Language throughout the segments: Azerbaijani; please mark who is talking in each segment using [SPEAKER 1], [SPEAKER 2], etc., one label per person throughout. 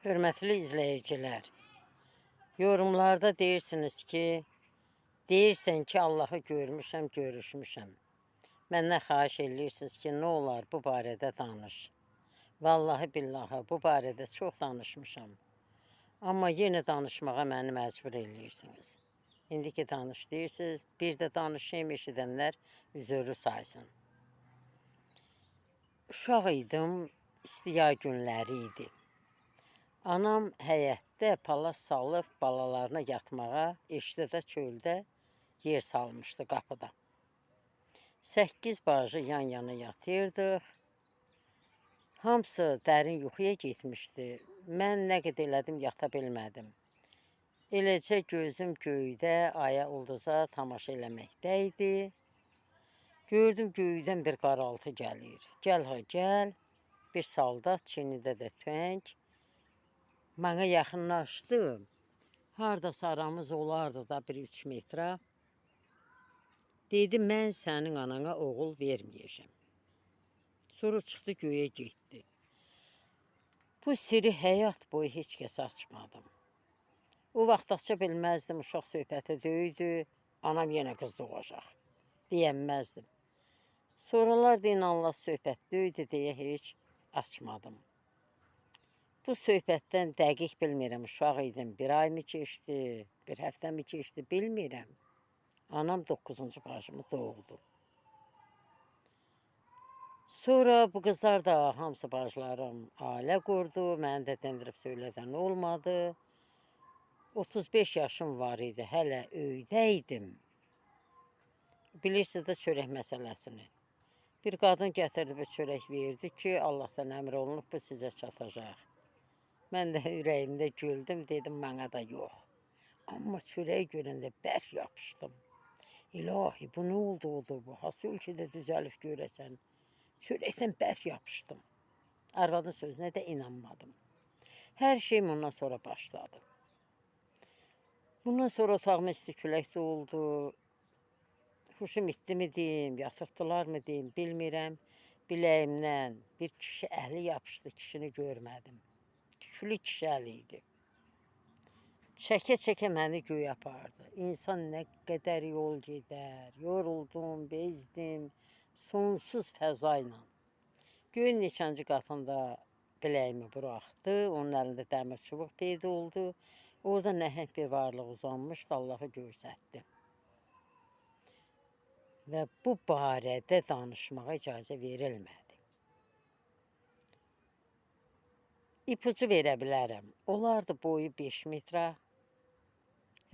[SPEAKER 1] Hörmətli izləyicilər, yorumlarda deyirsiniz ki, deyirsən ki, Allahı görmüşəm, görüşmüşəm. Məndən xahiş edirsiniz ki, nə olar bu barədə danış. Vallahi billahi bu barədə çox danışmışam. Amma yenə danışmağa məni məcbur edirsiniz. İndi ki danış deyirsiniz, bir də danışayım, eşidənlər üzürlü saysın. Uşaq idim, istiya günləri idi. Anam həyətdə palas salıb balalarına yatmağa, eşdə çöldə yer salmışdı qapıda. 8 bacı yan-yana yatırdıq. Hamısı dərin yuxuya getmişdi. Mən nə qədər elədim, yata bilmədim. Eləcə gözüm göydə, aya ulduza tamaşa eləməkdə idi. Gördüm göydən bir qaraltı gəlir. Gəl ha gəl, bir saldat, çinində də tüfəng. Mənə yaxınlaşdı. Hardasa aramız olardı da bir 3 metrə. Dedi, mən sənin anana oğul verməyəcəm. Sonra çıxdı göyə getdi. Bu siri həyat boyu heç kəs açmadım. O vaxt aça bilməzdim, uşaq söhbəti döyüdü. Anam yenə qız doğacaq. Deyənməzdim. Sonralar deyin Allah söhbət döyüdü deyə heç açmadım. Bu söhbətdən dəqiq bilmirəm, uşaq idim, bir ay mı keçdi, bir həftə mi keçdi, bilmirəm. Anam 9-cu bacımı doğdu. Sonra bu qızlar da hamısı bacılarım ailə qurdu, məni də dindirib söylədən olmadı. 35 yaşım var idi, hələ öydə idim. Bilirsiniz də çörək məsələsini. Bir qadın gətirdi bir çörək verdi ki, Allahdan əmr olunub bu sizə çatacaq. Mən də ürəyimdə güldüm, dedim mənə də yox. Amma çörəyi görəndə bərk yapışdım. İlahi, bu nə oldu bu? Hası ölkədə düzəlib görəsən. Çörəkdən bərk yapışdım. Arvadın sözünə də inanmadım. Hər şeyim ondan sonra başladı. Bundan sonra otağıma isti külək doldu. Huşum itdi mi deyim, yatırtdılar mı deyim, bilmirəm. Biləyimdən bir kişi əli yapışdı, kişini görmədim. Tüklü kişi əli idi. Çəkə-çəkə məni göyə apardı. İnsan nə qədər yol gedər, yoruldum, bezdim, sonsuz fəza ilə. Göyün neçənci qatında biləyimi buraxdı, onun əlində dəmir çubuq peyda oldu. Orada nəhəng bir varlıq uzanmışdı, Allahı görsətdi. Və bu barədə danışmağa icazə verilmədi. İpucu verə bilərəm. Olardı boyu 5 metrə.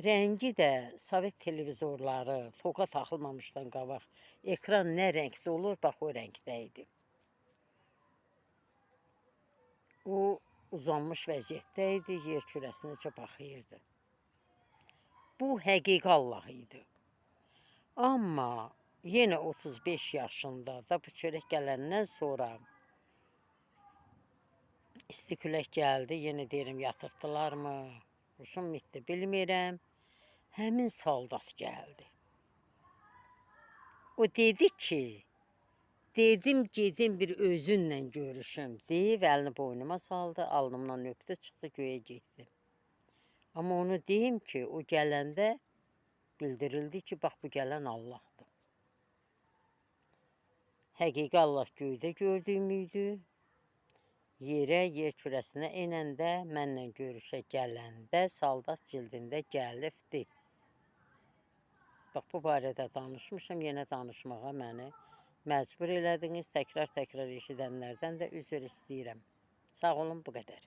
[SPEAKER 1] Rəngi də Sovet televizorları, toka taxılmamışdan qabaq. Ekran nə rəngdə olur, bax o rəngdə idi. O uzanmış vəziyyətdə idi, yer kürəsinəcə baxırdı. Bu həqiqi Allah idi. Amma yenə 35 yaşında da bu çörək gələndən sonra isti külək gəldi, yenə deyirəm yatırtdılar mı, huşum itdi, bilmirəm. Həmin saldat gəldi. O dedi ki, dedim gedim bir özünlə görüşüm deyib, əlini boynuma saldı, alnımdan öpdü, çıxdı göyə getdi. Amma onu deyim ki, o gələndə bildirildi ki, bax bu gələn Allahdır. Həqiqi Allah göydə gördüyüm idi. Yerə, yer kürəsinə enəndə, mənlə görüşə gələndə, saldat cildində gəlibdi. Bax, bu barədə danışmışam, yenə danışmağa məni məcbur elədiniz. Təkrar eşidənlərdən də üzr istəyirəm. Sağ olun, bu qədər.